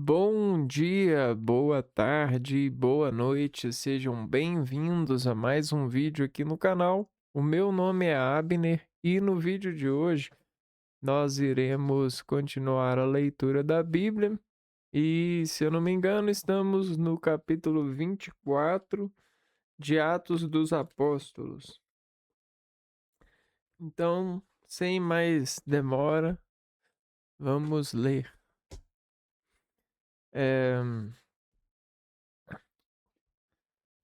Bom dia, boa tarde, boa noite, sejam bem-vindos a mais um vídeo aqui no canal. O meu nome é Abner e no vídeo de hoje nós iremos continuar a leitura da Bíblia e, se eu não me engano, estamos no capítulo 24 de Atos dos Apóstolos. Então, sem mais demora, vamos ler. Eh,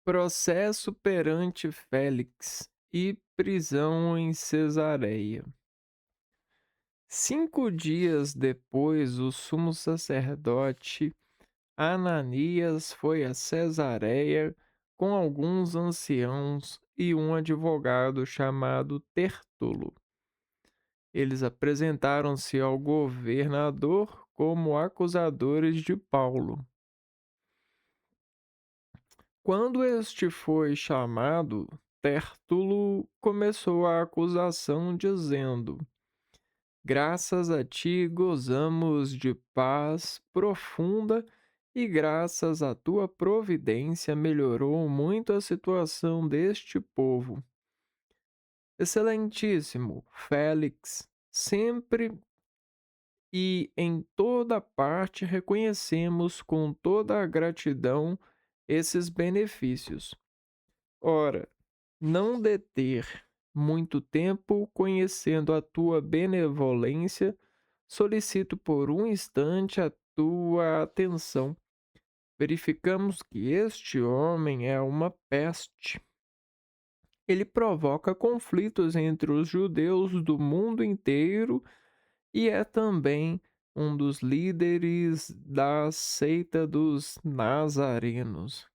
Processo perante Félix e prisão em Cesareia. 5 dias depois, o sumo sacerdote Ananias foi a Cesareia com alguns anciãos e um advogado chamado Tertulo. Eles apresentaram-se ao governador como acusadores de Paulo. Quando este foi chamado, Tértulo começou a acusação, dizendo: Graças a ti gozamos de paz profunda, e graças à tua providência melhorou muito a situação deste povo. Excelentíssimo Félix, sempre e em toda parte reconhecemos com toda a gratidão esses benefícios. Ora, não deter muito tempo conhecendo a tua benevolência, solicito por um instante a tua atenção. Verificamos que este homem é uma peste. Ele provoca conflitos entre os judeus do mundo inteiro e é também um dos líderes da seita dos nazarenos.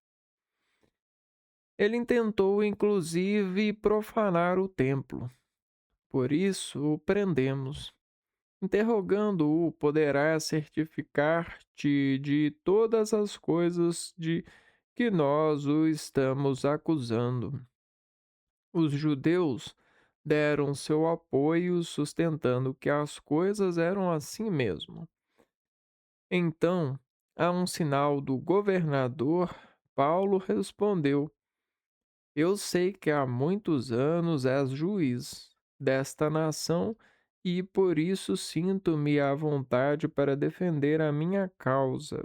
Ele intentou, inclusive, profanar o templo. Por isso o prendemos. Interrogando-o, poderá certificar-te de todas as coisas de que nós o estamos acusando. Os judeus deram seu apoio, sustentando que as coisas eram assim mesmo. Então, a um sinal do governador, Paulo respondeu: Eu sei que há muitos anos és juiz desta nação e por isso sinto-me à vontade para defender a minha causa.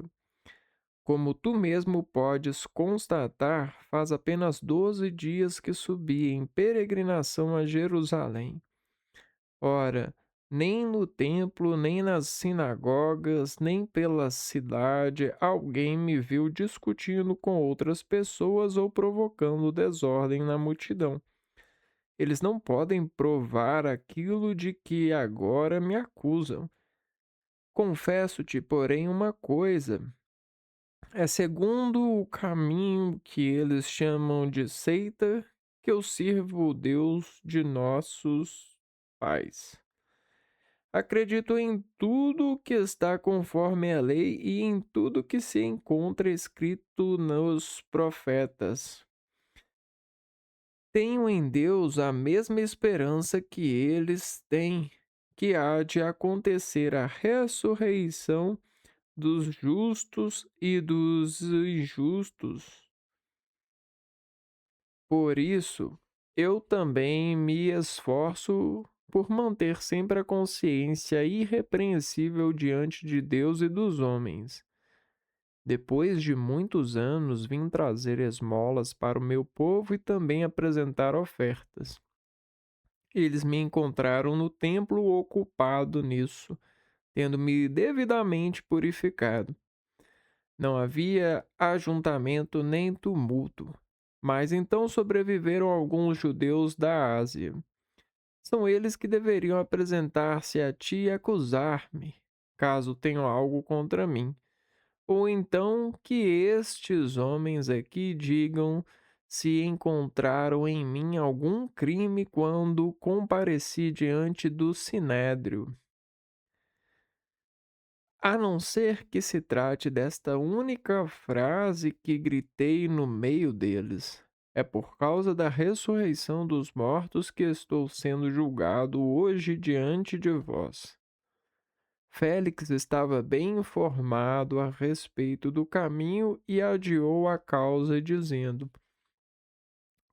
Como tu mesmo podes constatar, faz apenas 12 dias que subi em peregrinação a Jerusalém. Ora, nem no templo, nem nas sinagogas, nem pela cidade, alguém me viu discutindo com outras pessoas ou provocando desordem na multidão. Eles não podem provar aquilo de que agora me acusam. Confesso-te, porém, uma coisa: é segundo o caminho que eles chamam de seita que eu sirvo o Deus de nossos pais. Acredito em tudo que está conforme a lei e em tudo que se encontra escrito nos profetas. Tenho em Deus a mesma esperança que eles têm, que há de acontecer a ressurreição dos justos e dos injustos. Por isso, eu também me esforço por manter sempre a consciência irrepreensível diante de Deus e dos homens. Depois de muitos anos, vim trazer esmolas para o meu povo e também apresentar ofertas. Eles me encontraram no templo ocupado nisso, tendo-me devidamente purificado. Não havia ajuntamento nem tumulto. Mas então sobreviveram alguns judeus da Ásia. São eles que deveriam apresentar-se a ti e acusar-me, caso tenham algo contra mim. Ou então que estes homens aqui digam se encontraram em mim algum crime quando compareci diante do sinédrio. A não ser que se trate desta única frase que gritei no meio deles. É por causa da ressurreição dos mortos que estou sendo julgado hoje diante de vós. Félix estava bem informado a respeito do caminho e adiou a causa, dizendo: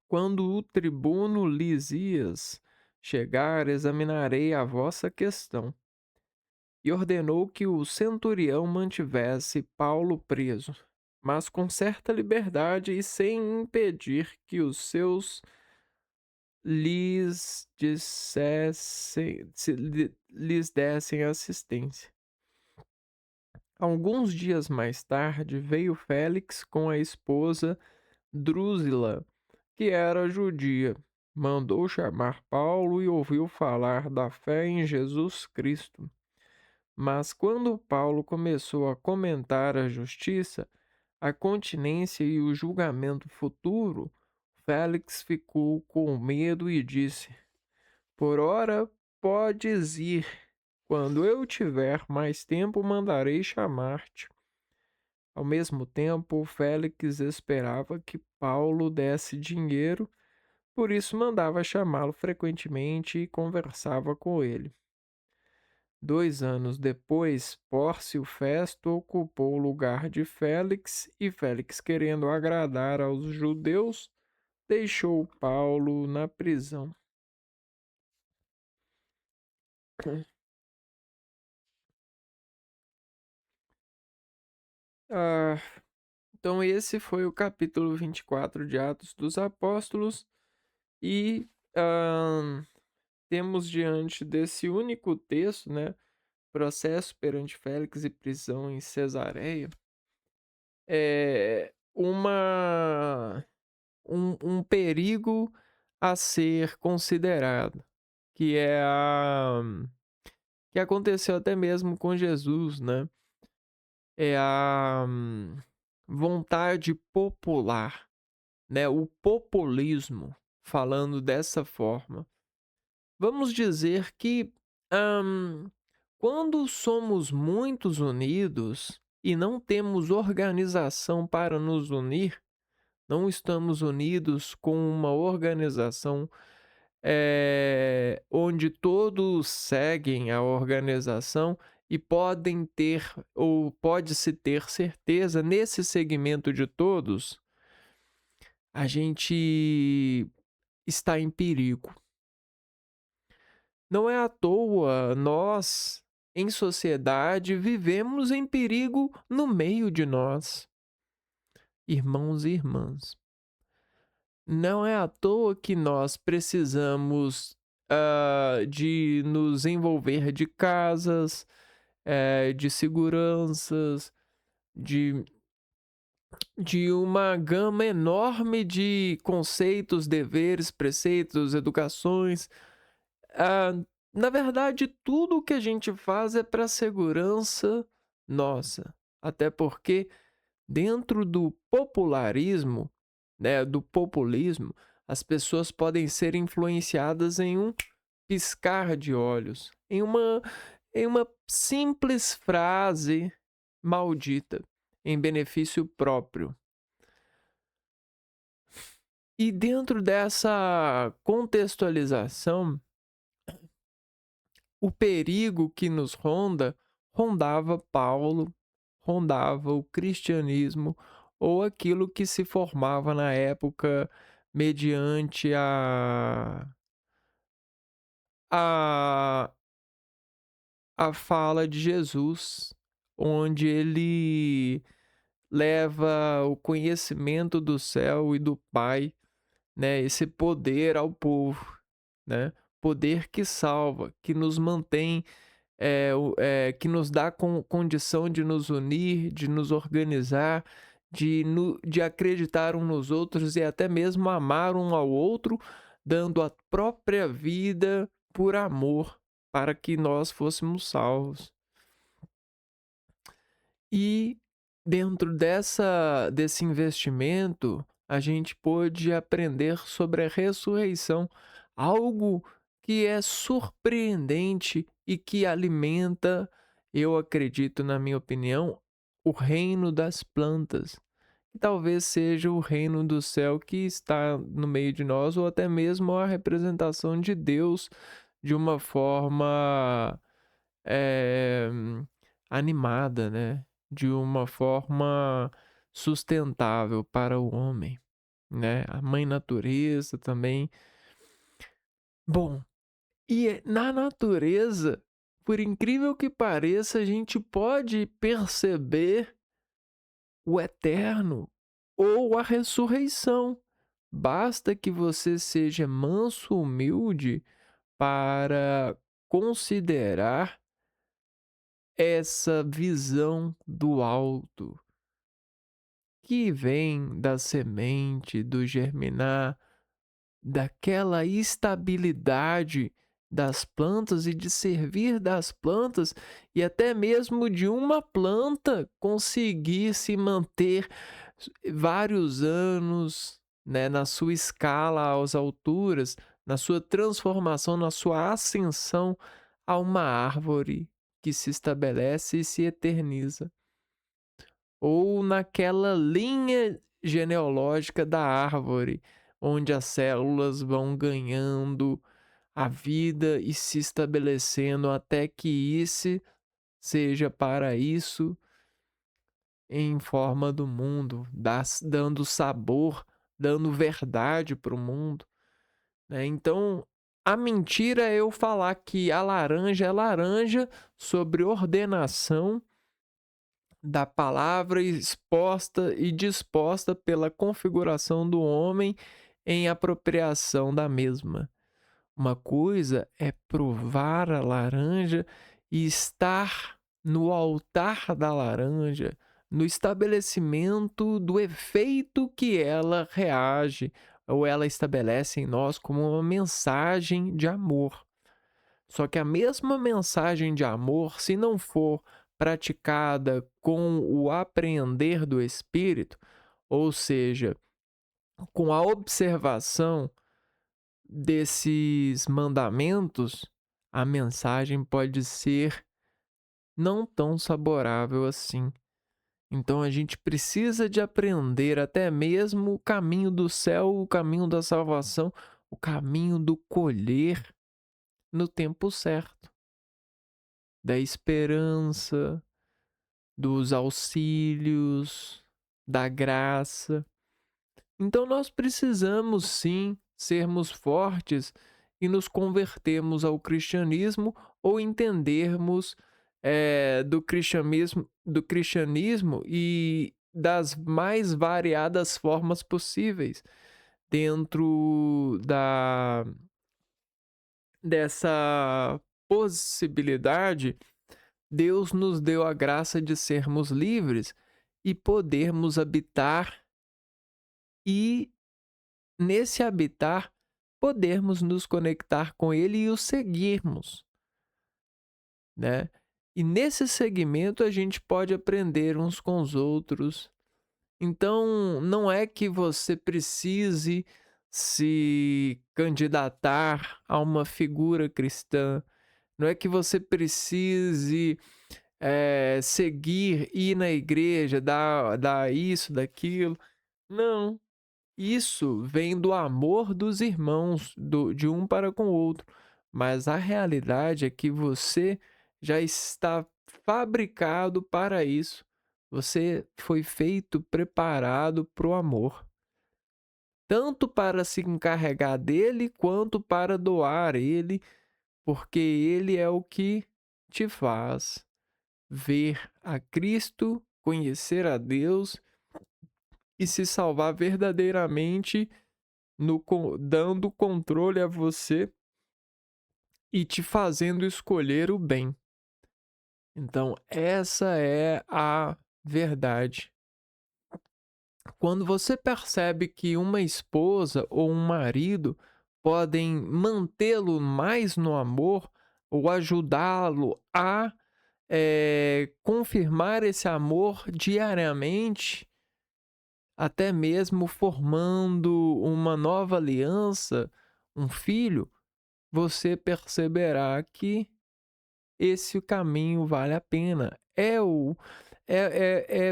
Quando o tribuno Lisias chegar, examinarei a vossa questão. E ordenou que o centurião mantivesse Paulo preso, mas com certa liberdade e sem impedir que os seus lhes dessem assistência. Alguns dias mais tarde veio Félix com a esposa Drusila, que era judia. Mandou chamar Paulo e ouviu falar da fé em Jesus Cristo. Mas quando Paulo começou a comentar a justiça, a continência e o julgamento futuro, Félix ficou com medo e disse: Por ora podes ir. Quando eu tiver mais tempo, mandarei chamar-te. Ao mesmo tempo, Félix esperava que Paulo desse dinheiro, por isso mandava chamá-lo frequentemente e conversava com ele. 2 anos depois, Pórcio Festo ocupou o lugar de Félix, e Félix, querendo agradar aos judeus, deixou Paulo na prisão. Ah, então, esse foi o capítulo 24 de Atos dos Apóstolos, e temos diante desse único texto, né, processo perante Félix e prisão em Cesareia, um perigo a ser considerado, que é que aconteceu até mesmo com Jesus, né? É a vontade popular, né? O populismo, falando dessa forma. Vamos dizer que quando somos muitos unidos e não temos organização para nos unir, não estamos unidos com uma organização onde todos seguem a organização e podem ter, ou pode-se ter certeza, nesse segmento de todos, a gente está em perigo. Não é à toa, nós, em sociedade, vivemos em perigo no meio de nós, irmãos e irmãs. Não é à toa que nós precisamos de nos envolver de casas, de seguranças, de, de uma gama enorme de conceitos, deveres, preceitos, educações. Ah, Na verdade, tudo o que a gente faz é para a segurança nossa. Até porque, dentro do popularismo, né, do populismo, as pessoas podem ser influenciadas em um piscar de olhos, em uma simples frase maldita, em benefício próprio. E dentro dessa contextualização, o perigo que nos rondava Paulo, rondava o cristianismo, ou aquilo que se formava na época mediante a, a fala de Jesus, onde ele leva o conhecimento do céu e do Pai, né, esse poder ao povo, né, poder que salva, que nos mantém, que nos dá condição de nos unir, de nos organizar, de acreditar uns nos outros e até mesmo amar um ao outro, dando a própria vida por amor, para que nós fôssemos salvos. E dentro desse investimento, a gente pôde aprender sobre a ressurreição, algo que é surpreendente e que alimenta, eu acredito, na minha opinião, o reino das plantas, que talvez seja o reino do céu que está no meio de nós, ou até mesmo a representação de Deus de uma forma eh, animada, né, de uma forma sustentável para o homem, né, a mãe natureza também. Bom, na natureza, por incrível que pareça, a gente pode perceber o eterno ou a ressurreição. Basta que você seja manso, humilde para considerar essa visão do alto, que vem da semente, do germinar, daquela estabilidade das plantas e de servir das plantas, e até mesmo de uma planta conseguir se manter vários anos, né, na sua escala às alturas, na sua transformação, na sua ascensão a uma árvore que se estabelece e se eterniza, ou naquela linha genealógica da árvore, onde as células vão ganhando a vida e se estabelecendo até que isso seja para isso em forma do mundo, dando sabor, dando verdade para o mundo, né. Então, a mentira é eu falar que a laranja é laranja sobre ordenação da palavra exposta e disposta pela configuração do homem em apropriação da mesma. Uma coisa é provar a laranja e estar no altar da laranja, no estabelecimento do efeito que ela reage ou ela estabelece em nós como uma mensagem de amor. Só que a mesma mensagem de amor, se não for praticada com o apreender do espírito, ou seja, com a observação desses mandamentos, a mensagem pode ser não tão saborável assim. Então a gente precisa de aprender até mesmo o caminho do céu, o caminho da salvação, o caminho do colher no tempo certo, da esperança, dos auxílios, da graça. Então nós precisamos sim sermos fortes e nos convertermos ao cristianismo ou entendermos do cristianismo e das mais variadas formas possíveis dentro dessa possibilidade. Deus nos deu a graça de sermos livres e podermos habitar, e nesse habitar podermos nos conectar com Ele e o seguirmos, né? E nesse segmento a gente pode aprender uns com os outros. Então, não é que você precise se candidatar a uma figura cristã, não é que você precise seguir, ir na igreja, dar isso, daquilo. Não, isso vem do amor dos irmãos, de um para com o outro. Mas a realidade é que você já está fabricado para isso. Você foi feito, preparado para o amor. Tanto para se encarregar dele, quanto para doar ele, porque ele é o que te faz ver a Cristo, conhecer a Deus e se salvar verdadeiramente, dando controle a você e te fazendo escolher o bem. Então, essa é a verdade. Quando você percebe que uma esposa ou um marido podem mantê-lo mais no amor ou ajudá-lo a confirmar esse amor diariamente, até mesmo formando uma nova aliança, um filho, você perceberá que esse caminho vale a pena.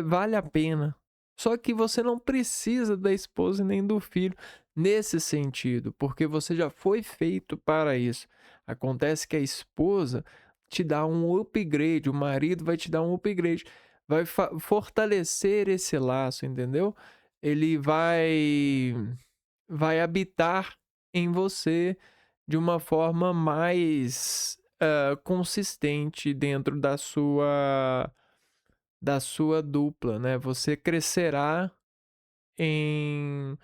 Vale a pena. Só que você não precisa da esposa nem do filho nesse sentido, porque você já foi feito para isso. Acontece que a esposa te dar um upgrade, o marido vai te dar um upgrade, vai fortalecer esse laço, entendeu? Ele vai habitar em você de uma forma mais consistente dentro da sua dupla, né? Você crescerá em,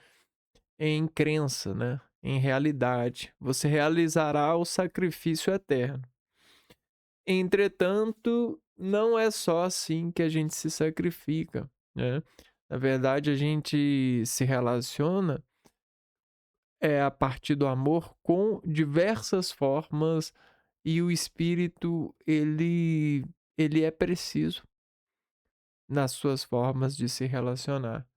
em crença, né? Em realidade. Você realizará o sacrifício eterno. Entretanto, não é só assim que a gente se sacrifica, né? Na verdade, a gente se relaciona a partir do amor com diversas formas e o espírito ele é preciso nas suas formas de se relacionar.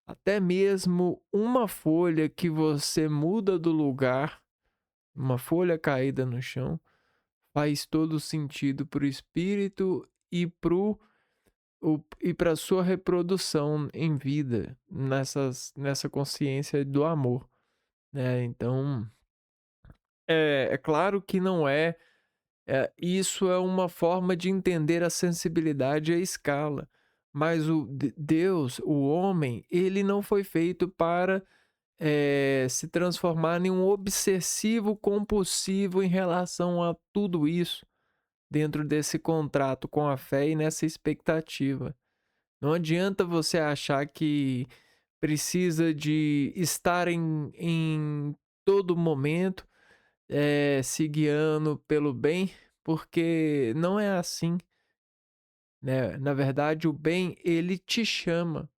Até mesmo uma folha que você muda do lugar, uma folha caída no chão, faz todo sentido para o espírito e para a sua reprodução em vida, nessa consciência do amor, né? Então, é claro que não isso é uma forma de entender a sensibilidade e a escala, mas Deus, o homem, ele não foi feito para se transformar em um obsessivo compulsivo em relação a tudo isso, dentro desse contrato com a fé e nessa expectativa. Não adianta você achar que precisa de estar em todo momento se guiando pelo bem, porque não é assim, né? Na verdade, o bem, ele te chama,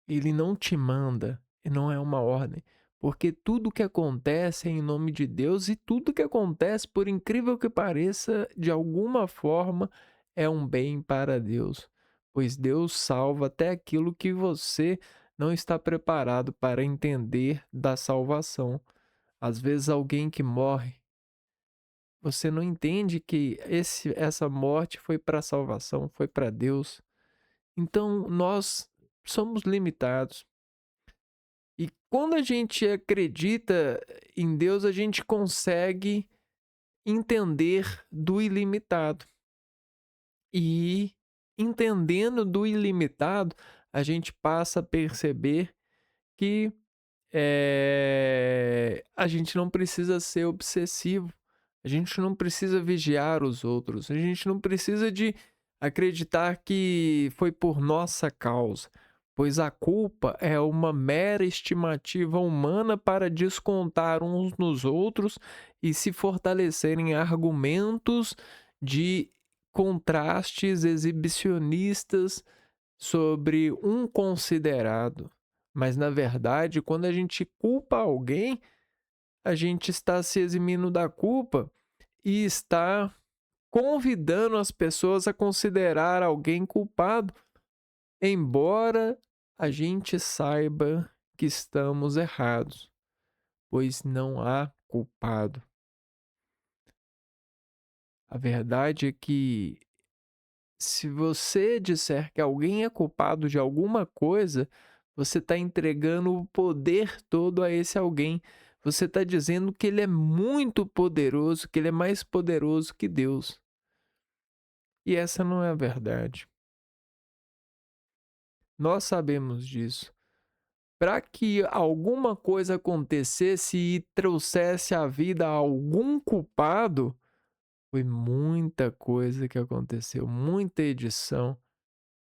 ele não te manda, e não é uma ordem. Porque tudo que acontece é em nome de Deus e tudo que acontece, por incrível que pareça, de alguma forma é um bem para Deus. Pois Deus salva até aquilo que você não está preparado para entender da salvação. Às vezes, alguém que morre, você não entende que essa morte foi para salvação, foi para Deus. Então, nós somos limitados. E quando a gente acredita em Deus, a gente consegue entender do ilimitado. E entendendo do ilimitado, a gente passa a perceber que a gente não precisa ser obsessivo, a gente não precisa vigiar os outros, a gente não precisa de acreditar que foi por nossa causa, pois a culpa é uma mera estimativa humana para descontar uns nos outros e se fortalecerem argumentos de contrastes exibicionistas sobre um considerado. Mas, na verdade, quando a gente culpa alguém, a gente está se eximindo da culpa e está convidando as pessoas a considerar alguém culpado, embora a gente saiba que estamos errados, pois não há culpado. A verdade é que, se você disser que alguém é culpado de alguma coisa, você está entregando o poder todo a esse alguém. Você está dizendo que ele é muito poderoso, que ele é mais poderoso que Deus. E essa não é a verdade. Nós sabemos disso. Para que alguma coisa acontecesse e trouxesse à vida algum culpado, foi muita coisa que aconteceu, muita edição,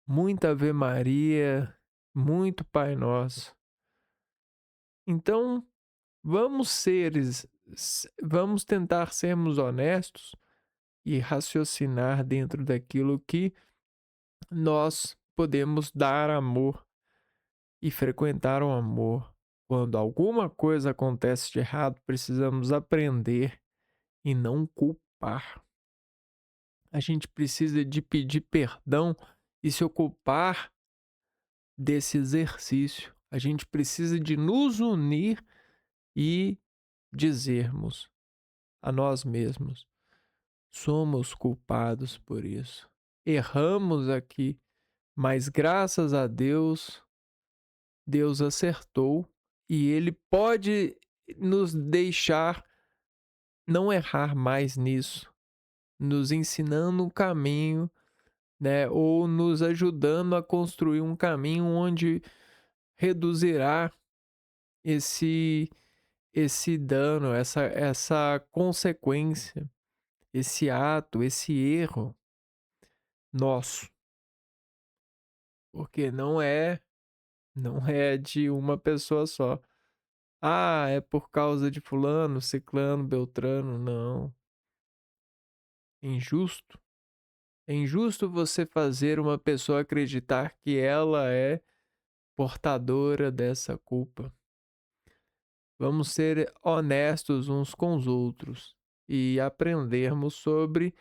muita Ave Maria, muito Pai Nosso. Então, vamos tentar sermos honestos e raciocinar dentro daquilo que nós podemos dar amor e frequentar o amor. Quando alguma coisa acontece de errado, precisamos aprender e não culpar. A gente precisa de pedir perdão e se ocupar desse exercício. A gente precisa de nos unir e dizermos a nós mesmos: somos culpados por isso. Erramos aqui, mas graças a Deus, Deus acertou e Ele pode nos deixar não errar mais nisso, nos ensinando um caminho, né, ou nos ajudando a construir um caminho onde reduzirá esse esse dano, essa consequência, esse ato, esse erro nosso, porque não é de uma pessoa só. "Ah, é por causa de fulano, ciclano, beltrano", não, é injusto. É injusto você fazer uma pessoa acreditar que ela é portadora dessa culpa. Vamos ser honestos uns com os outros e aprendermos sobre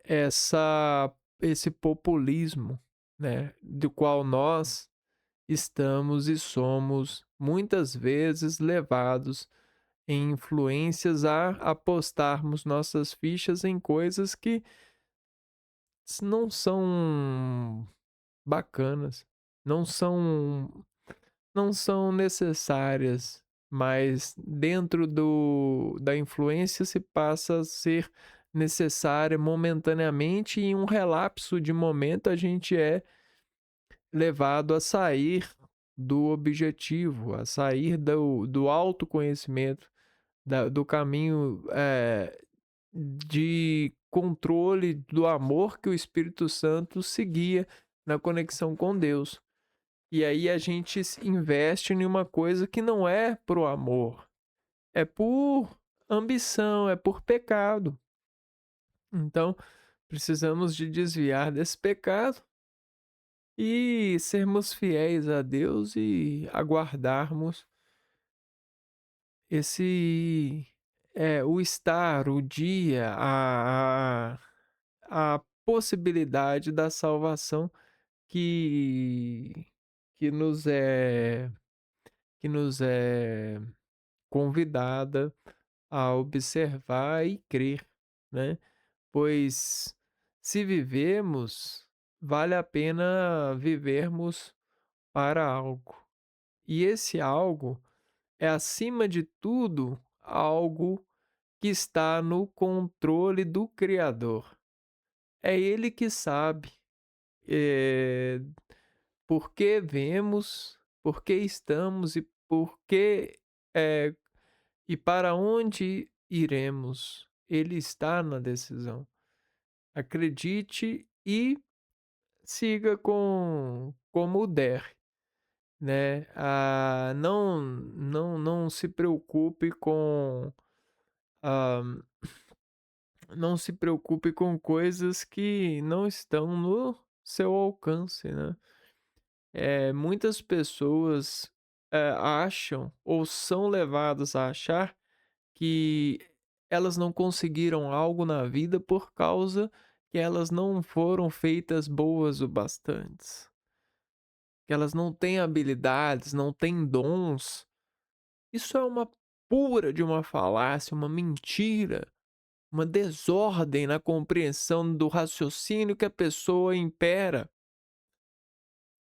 essa esse populismo, né, do qual nós estamos e somos muitas vezes levados em influências a apostarmos nossas fichas em coisas que não são bacanas, não são não são necessárias, mas dentro da influência se passa a ser necessária momentaneamente e em um relapso de momento a gente é levado a sair do objetivo, a sair do autoconhecimento, do caminho, de controle do amor que o Espírito Santo seguia na conexão com Deus. E aí a gente investe em uma coisa que não é pro amor, é por ambição, é por pecado. Então, precisamos de desviar desse pecado e sermos fiéis a Deus e aguardarmos esse o estar, o dia, a possibilidade da salvação que que nos é que nos é convidada a observar e crer, né? Pois se vivemos, vale a pena vivermos para algo. E esse algo é, acima de tudo, algo que está no controle do Criador. É Ele que sabe, eh, por que vemos, por que estamos e por que, eh, e para onde iremos. Ele está na decisão. Acredite e siga com como der, né. Não se preocupe com, ah, não se preocupe com coisas que não estão no seu alcance, né. Muitas pessoas, acham ou são levadas a achar que elas não conseguiram algo na vida por causa que elas não foram feitas boas o bastantes, que elas não têm habilidades, não têm dons. Isso é uma pura de uma falácia, uma mentira, uma desordem na compreensão do raciocínio que a pessoa impera.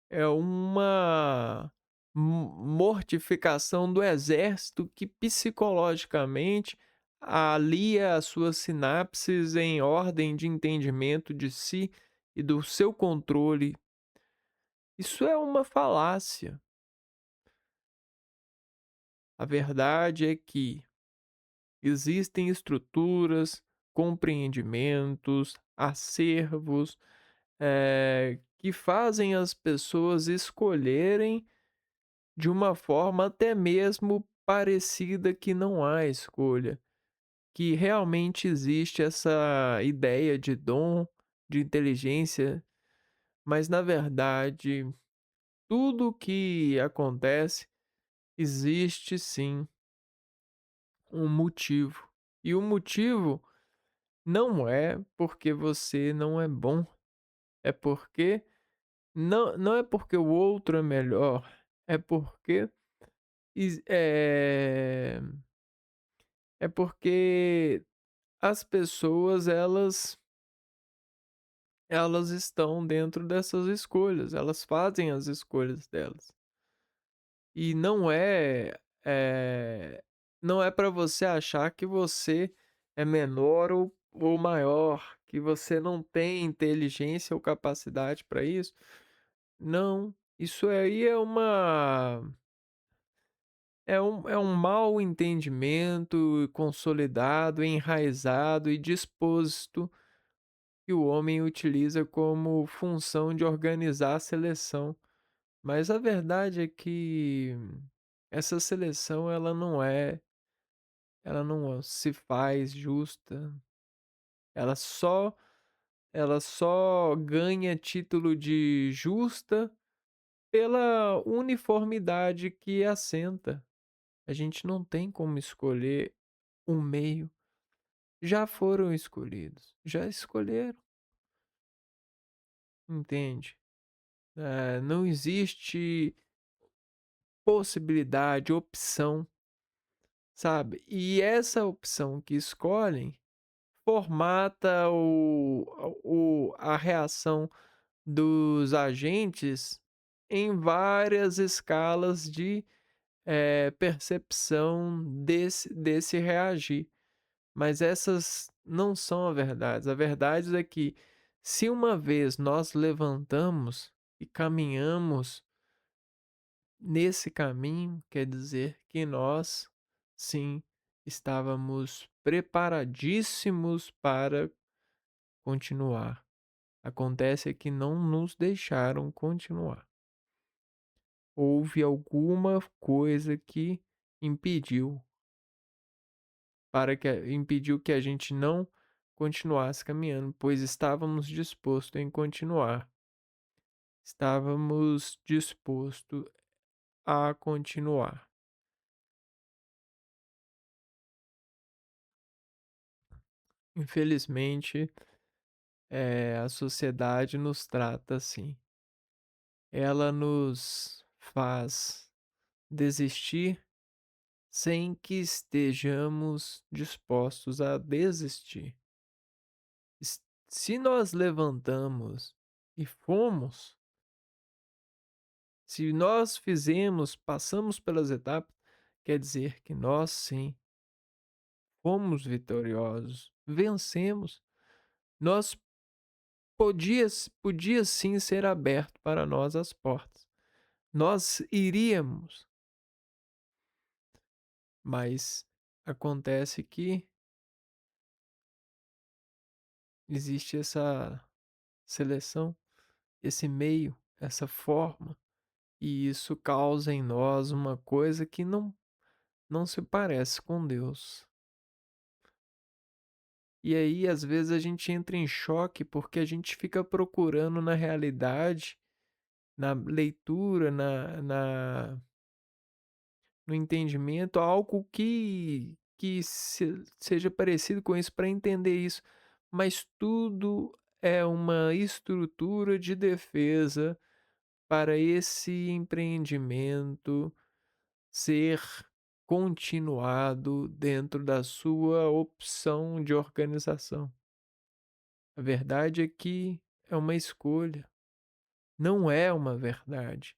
É uma mortificação do exército que psicologicamente alia as suas sinapses em ordem de entendimento de si e do seu controle. Isso é uma falácia. A verdade é que existem estruturas, compreendimentos, acervos, que fazem as pessoas escolherem de uma forma até mesmo parecida que não há escolha, que realmente existe essa ideia de dom, de inteligência, mas na verdade, tudo o que acontece existe sim um motivo. E o motivo não é porque você não é bom, é porque não é porque o outro é melhor, é porque is é porque as pessoas elas estão dentro dessas escolhas, elas fazem as escolhas delas. E não é para você achar que você é menor ou maior, que você não tem inteligência ou capacidade para isso. Não, isso aí é um mal entendimento consolidado, enraizado e disposto que o homem utiliza como função de organizar a seleção. Mas a verdade é que essa seleção ela não se faz justa, ela só ela só ganha título de justa pela uniformidade que assenta. A gente não tem como escolher um meio. Já foram escolhidos, já escolheram, entende? Não existe possibilidade, opção, sabe? E essa opção que escolhem formata a reação dos agentes em várias escalas de percepção desse reagir. Mas essas não são a verdade. A verdade é que, se uma vez nós levantamos e caminhamos nesse caminho, quer dizer que nós, sim, estávamos preparadíssimos para continuar. Acontece é que não nos deixaram continuar. Houve alguma coisa que impediu impediu que a gente não continuasse caminhando, pois estávamos dispostos em continuar. Estávamos dispostos a continuar. Infelizmente, a sociedade nos trata assim. Ela nos faz desistir sem que estejamos dispostos a desistir. Se nós levantamos e fomos, se nós fizemos, passamos pelas etapas, quer dizer que nós sim fomos vitoriosos, vencemos. Nós podia sim ser aberto para nós as portas. Nós iríamos, mas acontece que existe essa seleção, esse meio, essa forma, e isso causa em nós uma coisa que não se parece com Deus. E aí, às vezes, a gente entra em choque porque a gente fica procurando na realidade, na leitura, no entendimento, algo que seja parecido com isso para entender isso. Mas tudo é uma estrutura de defesa para esse empreendimento ser continuado dentro da sua opção de organização. A verdade é que é uma escolha, não é uma verdade,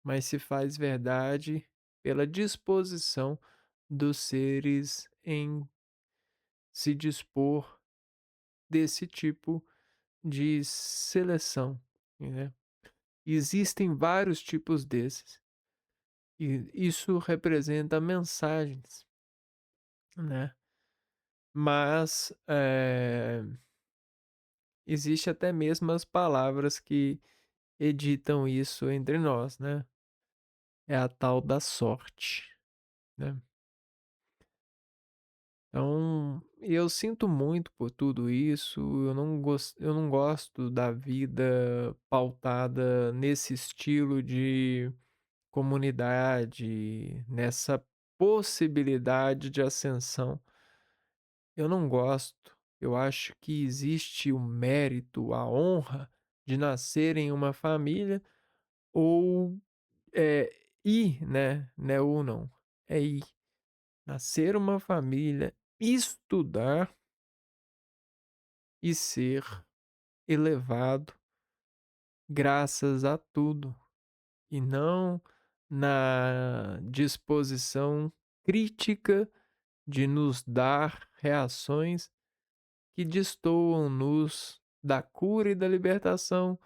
mas se faz verdade pela disposição dos seres em se dispor desse tipo de seleção, né? Existem vários tipos desses, e isso representa mensagens, né? Mas existe até mesmo as palavras que editam isso entre nós, né? É a tal da sorte, né? Então, eu sinto muito por tudo isso. Eu não gosto da vida pautada nesse estilo de comunidade, nessa possibilidade de ascensão. Eu não gosto. Eu acho que existe o mérito, a honra de nascer em uma família ou ir, né? Né ou não. É ir. Nascer uma família, estudar e ser elevado graças a tudo, e não na disposição crítica de nos dar reações que destoam-nos da cura e da libertação,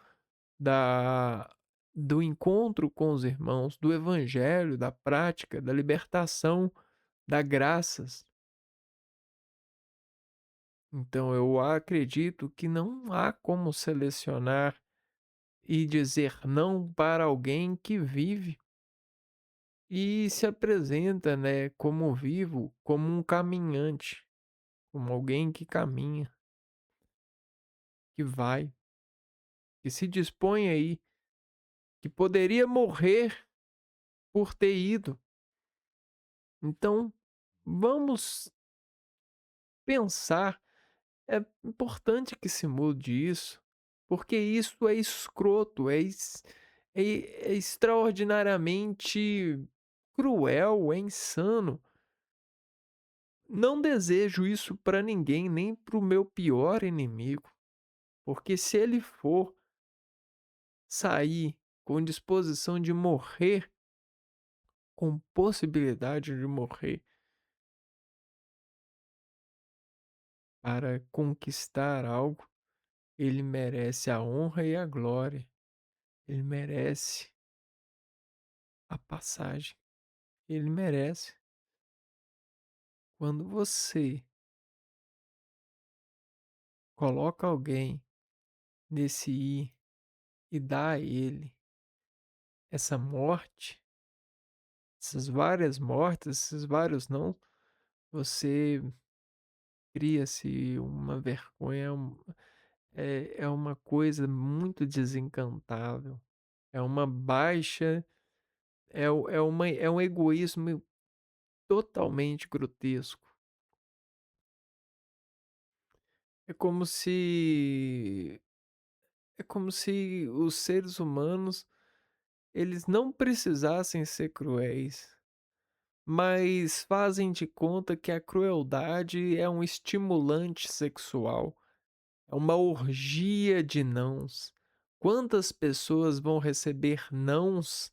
da do encontro com os irmãos, do evangelho, da prática, da libertação, da graças. Então eu acredito que não há como selecionar e dizer não para alguém que vive e se apresenta, né, como vivo, como um caminhante, como alguém que caminha, que vai, que se dispõe aí, que poderia morrer por ter ido. Então, vamos pensar, é importante que se mude isso, porque isso é escroto, é extraordinariamente cruel, é insano. Não desejo isso para ninguém, nem para o meu pior inimigo, porque se ele for sair com disposição de morrer, com possibilidade de morrer, para conquistar algo, ele merece a honra e a glória, ele merece a passagem, ele merece. Quando você coloca alguém nesse ir e dá a ele essa morte, essas várias mortes, esses vários não, você cria-se uma vergonha, é uma coisa muito desencantável, é uma baixa, é um egoísmo totalmente grotesco. É como se os seres humanos, eles não precisassem ser cruéis, mas fazem de conta que a crueldade é um estimulante sexual, é uma orgia de nãos. Quantas pessoas vão receber nãos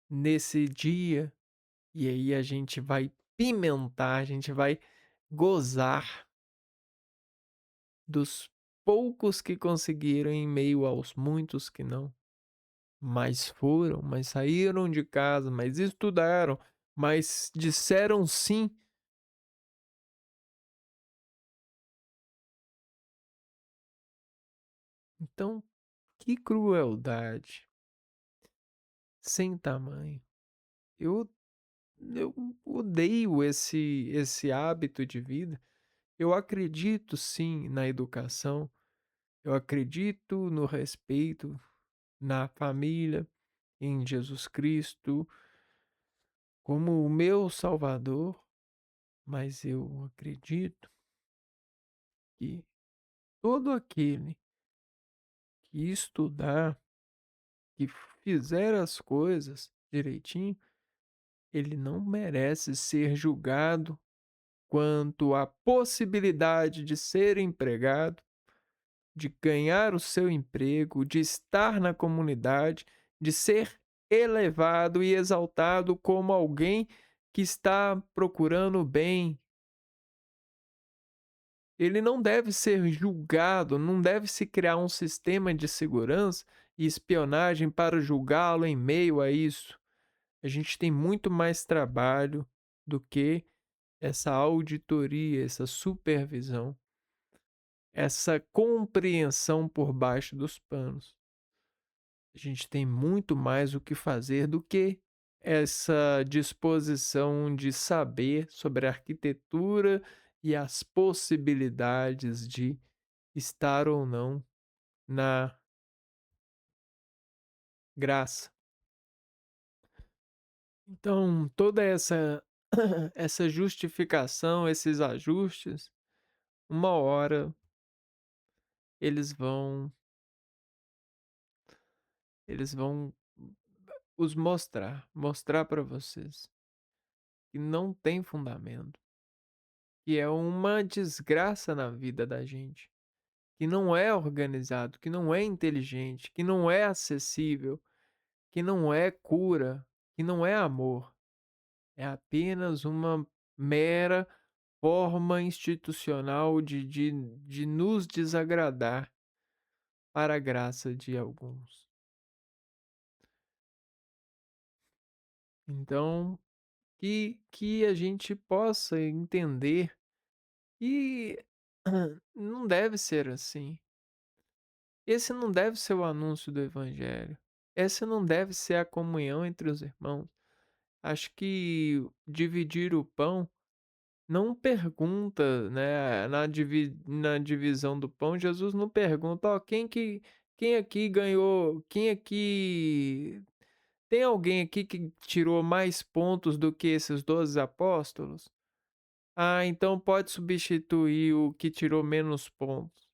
nesse dia? E aí a gente vai pimentar, a gente vai gozar dos poucos que conseguiram em meio aos muitos que não. Mas foram, mas saíram de casa, mas estudaram, mas disseram sim. Então, que crueldade sem tamanho. Eu eu odeio esse hábito de vida. Eu acredito sim na educação, eu acredito no respeito, na família, em Jesus Cristo como o meu Salvador, mas eu acredito que todo aquele que estudar, que fizer as coisas direitinho, ele não merece ser julgado quanto à possibilidade de ser empregado, de ganhar o seu emprego, de estar na comunidade, de ser elevado e exaltado como alguém que está procurando o bem. Ele não deve ser julgado, não deve se criar um sistema de segurança e espionagem para julgá-lo em meio a isso. A gente tem muito mais trabalho do que essa auditoria, essa supervisão, essa compreensão por baixo dos panos. A gente tem muito mais o que fazer do que essa disposição de saber sobre a arquitetura e as possibilidades de estar ou não na graça. Então, toda essa essa justificação, esses ajustes, uma hora eles vão eles vão os mostrar para vocês que não tem fundamento, que é uma desgraça na vida da gente, que não é organizado, que não é inteligente, que não é acessível, que não é cura, que não é amor. É apenas uma mera forma institucional de nos desagradar para a graça de alguns. Então, que a gente possa entender que não deve ser assim. Esse não deve ser o anúncio do evangelho. Essa não deve ser a comunhão entre os irmãos. Acho que dividir o pão não pergunta, né, na divisão do pão, Jesus não pergunta: "Ó, quem aqui ganhou quem aqui tem alguém aqui que tirou mais pontos do que esses 12 apóstolos? Ah, então pode substituir o que tirou menos pontos".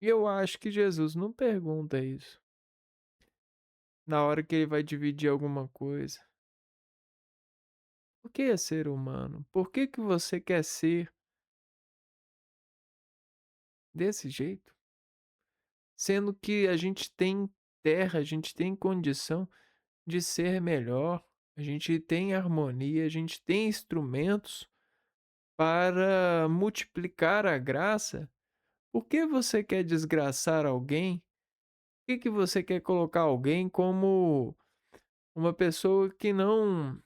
E eu acho que Jesus não pergunta isso, na hora que ele vai dividir alguma coisa. Por que é ser humano? Por que que você quer ser desse jeito? Sendo que a gente tem terra, a gente tem condição de ser melhor, a gente tem harmonia, a gente tem instrumentos para multiplicar a graça. Por que você quer desgraçar alguém? Por que que você quer colocar alguém como uma pessoa que não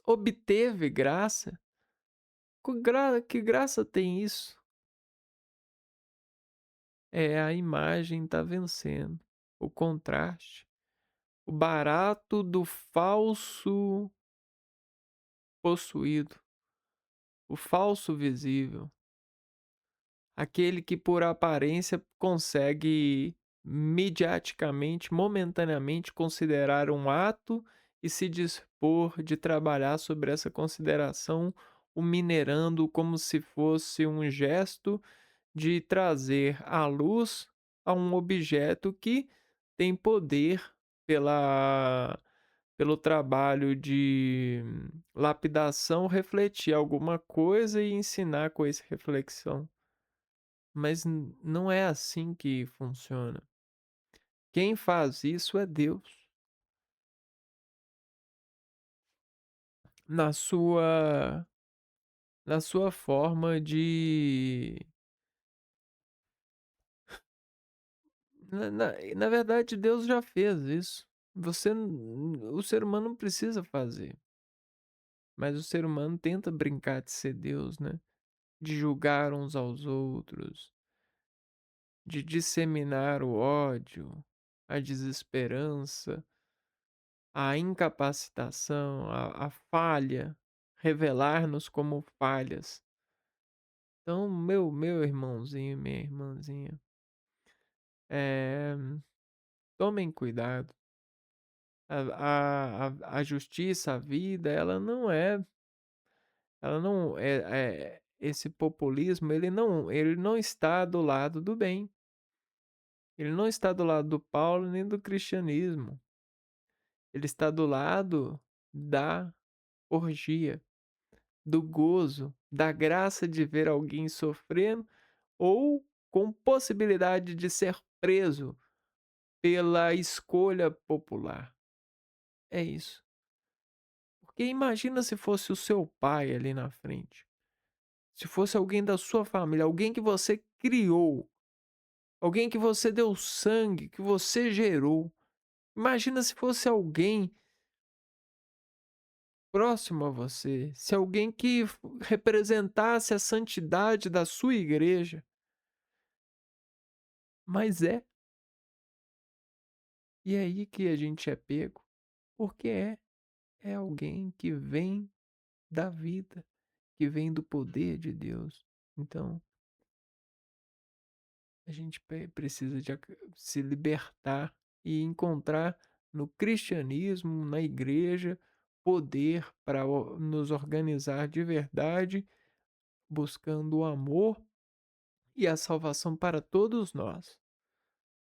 obteve graça? Que graça tem isso? É, a imagem está vencendo, o contraste, o barato do falso possuído, o falso visível, aquele que por aparência consegue midiaticamente, momentaneamente considerar um ato e se dispor de trabalhar sobre essa consideração, o minerando como se fosse um gesto de trazer à luz a um objeto que tem poder pela pelo trabalho de lapidação, refletir alguma coisa e ensinar com essa reflexão. Mas não é assim que funciona. Quem faz isso é Deus. Na sua na sua forma de na verdade, Deus já fez isso. O ser humano não precisa fazer, mas o ser humano tenta brincar de ser Deus, né? De julgar uns aos outros, de disseminar o ódio, a desesperança, a incapacitação, a falha, revelar-nos como falhas. Então, meu irmãozinho, minha irmãzinha, eh, tomem cuidado. A justiça, a vida, ela não esse populismo, ele não está do lado do bem. Ele não está do lado do Paulo nem do cristianismo. Ele está do lado da orgia, do gozo, da graça de ver alguém sofrendo ou com possibilidade de ser preso pela escolha popular. É isso. Porque imagina se fosse o seu pai ali na frente. Se fosse alguém da sua família, alguém que você criou, alguém que você deu sangue, que você gerou. Imagina se fosse alguém próximo a você, se alguém que representasse a santidade da sua igreja. Mas e é aí que a gente é pego, porque é alguém que vem da vida, que vem do poder de Deus. Então, a gente precisa de se libertar e encontrar no cristianismo, na igreja, poder para nos organizar de verdade, buscando o amor e a salvação para todos nós,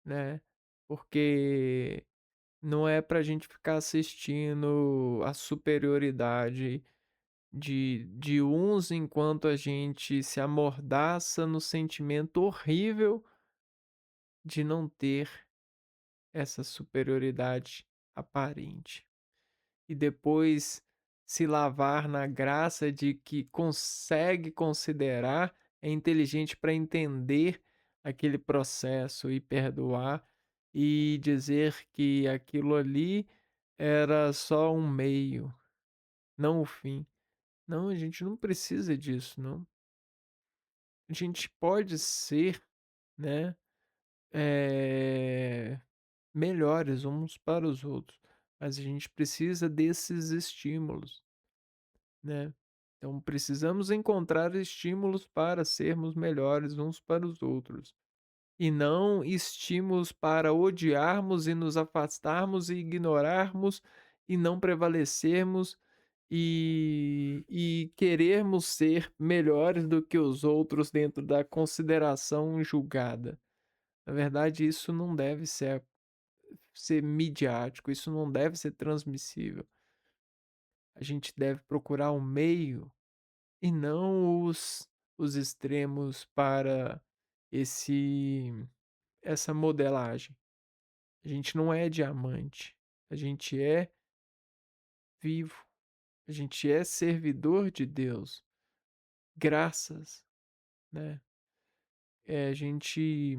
né? Porque não é para a gente ficar assistindo a superioridade de uns enquanto a gente se amordaça no sentimento horrível de não ter essa superioridade aparente. e depois se lavar na graça de que consegue considerar, é inteligente para entender aquele processo e perdoar e dizer que aquilo ali era só um meio, não o fim. Não, a gente não precisa disso, não. A gente pode ser, né, eh, melhores uns para os outros, mas a gente precisa desses estímulos, né. Então precisamos encontrar estímulos para sermos melhores uns para os outros, e não estímulos para odiarmos e nos afastarmos e ignorarmos e não prevalecermos e querermos ser melhores do que os outros dentro da consideração julgada. Na verdade, isso não deve ser midiático, isso não deve ser transmissível. A gente deve procurar um meio e não os extremos para esse essa modelagem. A gente não é diamante, a gente é vivo, a gente é servidor de Deus, graças, né. A gente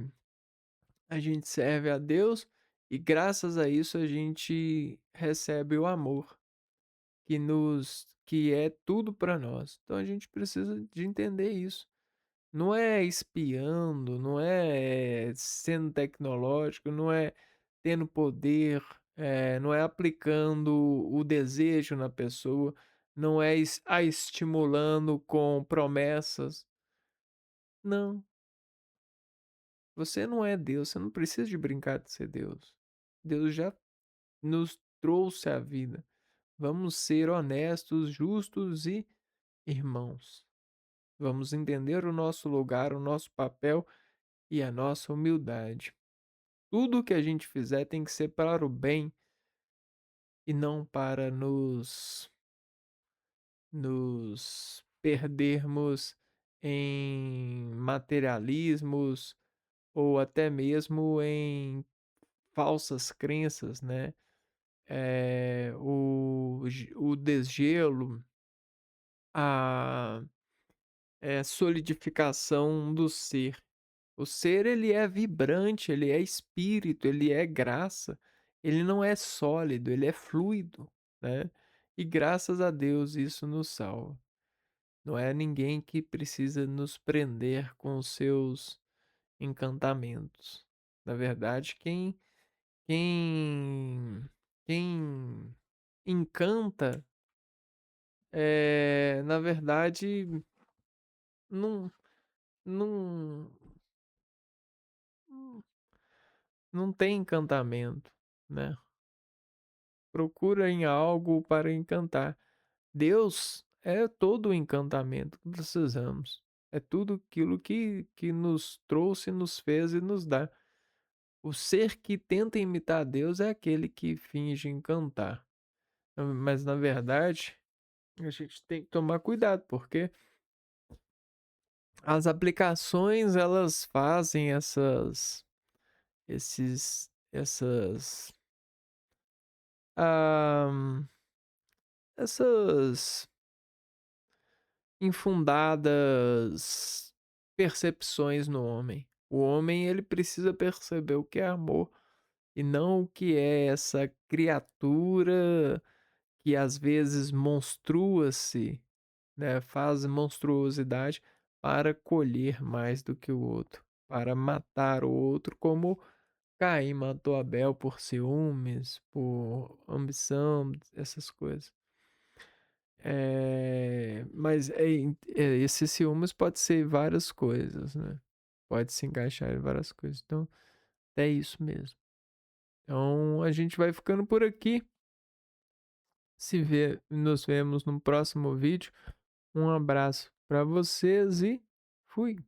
serve a Deus e graças a isso a gente recebe o amor que é tudo para nós. Então a gente precisa de entender isso. Não é espiando, não é sendo tecnológico, não é tendo poder, não é aplicando o desejo na pessoa, não é a estimulando com promessas. Não, você não é Deus, você não precisa de brincar de ser Deus. Deus já nos trouxe a vida. Vamos ser honestos, justos e irmãos. Vamos entender o nosso lugar, o nosso papel e a nossa humildade. Tudo que a gente fizer tem que ser para o bem e não para nos perdermos em materialismos ou até mesmo em falsas crenças, né? O desgelo, a solidificação do ser. O ser ele é vibrante, ele é espírito, ele é graça, ele não é sólido, ele é fluido, né? E graças a Deus isso nos salva. Não é ninguém que precisa nos prender com os seus encantamentos. Na verdade, quem quem encanta, na verdade, não não não tem encantamento, né? Procura em algo para encantar. Deus é todo o encantamento que precisamos. É tudo aquilo que nos trouxe, nos fez e nos dá. O ser que tenta imitar Deus é aquele que finge encantar. Mas na verdade, a gente tem que tomar cuidado, porque as aplicações elas fazem essas ah, essas infundadas percepções no homem. O homem ele precisa perceber o que é amor e não o que é essa criatura que às vezes monstrua-se, né, faz monstruosidade para colher mais do que o outro, para matar o outro, como Caim matou Abel por ciúmes, por ambição, essas coisas. Mas esse ciúmes pode ser várias coisas, né? Pode se encaixar em várias coisas. Então, é isso mesmo. Então, a gente vai ficando por aqui. Nos vemos no próximo vídeo. Um abraço para vocês e fui.